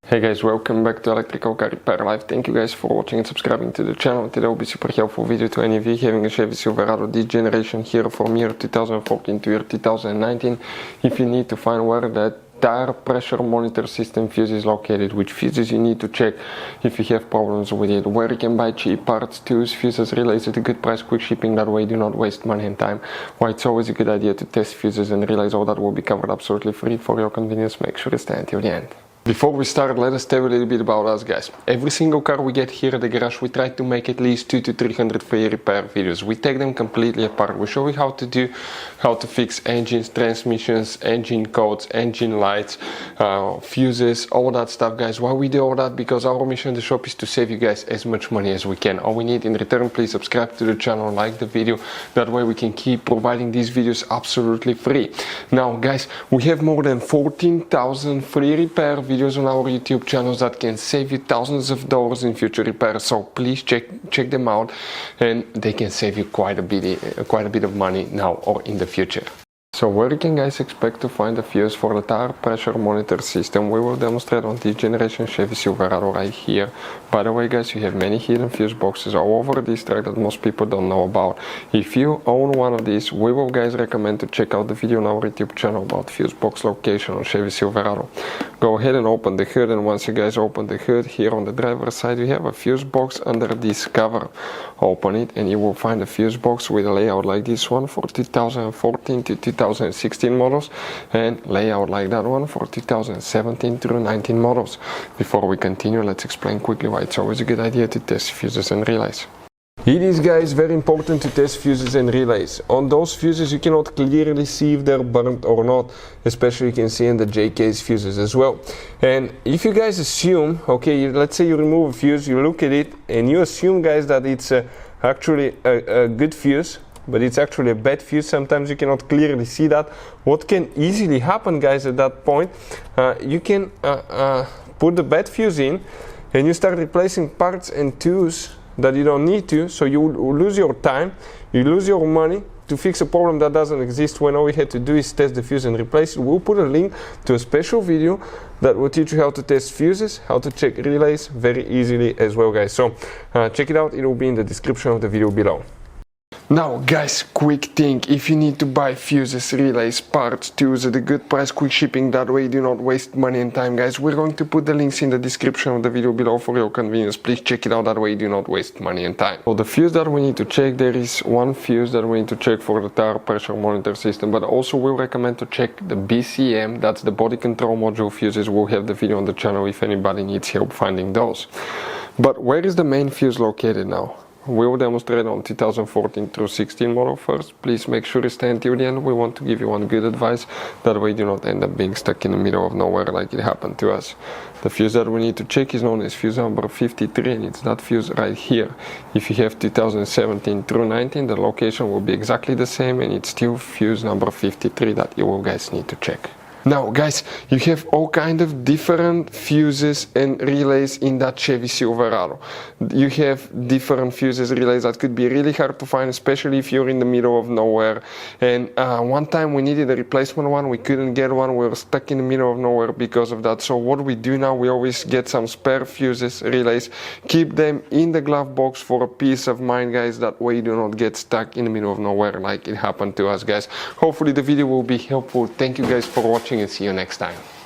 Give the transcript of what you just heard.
Hey guys, welcome back to Electrical Car Repair Live. Thank you guys for watching and subscribing to the channel. Today will be super helpful video to any of you having a Chevy Silverado this generation here from year 2014 to year 2019. If you need to find where that tire pressure monitor system fuse is located, which fuses you need to check if you have problems with it, where you can buy cheap parts, tools, fuses, relays at a good price, quick shipping, that way do not waste money and time, why it's always a good idea to test fuses and relays. All that will be covered absolutely free for your convenience. Make sure to stay until the end. Before we start, let us tell you a little bit about us, guys. Every single car we get here at the garage, we try to make at least 200 to 300 free repair videos. We take them completely apart. We show you how to fix engines, transmissions, engine codes, engine lights, fuses, all that stuff, guys. Why we do all that? Because our mission in the shop is to save you guys as much money as we can. All we need in return, please subscribe to the channel, like the video. That way we can keep providing these videos absolutely free. Now, guys, we have more than 14,000 free repair videos on our YouTube channels that can save you thousands of dollars in future repairs. So please check them out, and they can save you quite a bit of money now or in the future. So where you can guys expect to find a fuse for the tire pressure monitor system, we will demonstrate on this generation Chevy Silverado right here. By the way, guys, you have many hidden fuse boxes all over this truck that most people don't know about. If you own one of these, we will guys recommend to check out the video on our YouTube channel about fuse box location on Chevy Silverado. Go ahead and open the hood, and once you guys open the hood, here on the driver's side we have a fuse box under this cover. Open it and you will find a fuse box with a layout like this one for 2014 to 2016 models, and layout like that one for 2017 through 19 models. Before we continue, let's explain quickly why it's always a good idea to test fuses and relays. It is, guys, very important to test fuses and relays. On those fuses you cannot clearly see if they're burnt or not, especially you can see in the J-case fuses as well. And if you guys assume, okay, let's say you remove a fuse, you look at it and you assume, guys, that it's actually a good fuse, but it's actually a bad fuse, sometimes you cannot clearly see that. What can easily happen, guys, at that point, you can put the bad fuse in and you start replacing parts and tools that you don't need to, so you lose your time, you lose your money to fix a problem that doesn't exist, when all we had to do is test the fuse and replace it. We'll put a link to a special video that will teach you how to test fuses, how to check relays very easily as well, guys. So check it out, it will be in the description of the video below. Now, guys, quick thing, if you need to buy fuses, relays, parts, tools at a good price, quick shipping, that way you do not waste money and time, guys, we're going to put the links in the description of the video below for your convenience. Please check it out, that way you do not waste money and time. So the fuse that we need to check, there is one fuse that we need to check for the tire pressure monitor system, but also we'll recommend to check the BCM, that's the body control module fuses. We'll have the video on the channel if anybody needs help finding those. But where is the main fuse located now? We will demonstrate on 2014 through 16 model first. Please make sure to stay until the end. We want to give you one good advice, that way you do not end up being stuck in the middle of nowhere like it happened to us. The fuse that we need to check is known as fuse number 53, and it's that fuse right here. If you have 2017 through 19, the location will be exactly the same, and it's still fuse number 53 that you will guys need to check. Now, guys, you have all kind of different fuses and relays in that Chevy Silverado. You have different fuses, relays that could be really hard to find, especially if you're in the middle of nowhere. And one time we needed a replacement one, we couldn't get one, we were stuck in the middle of nowhere because of that. So what we do now, we always get some spare fuses, relays, keep them in the glove box for a peace of mind, guys. That way you do not get stuck in the middle of nowhere like it happened to us, guys. Hopefully the video will be helpful. Thank you guys for watching, and see you next time.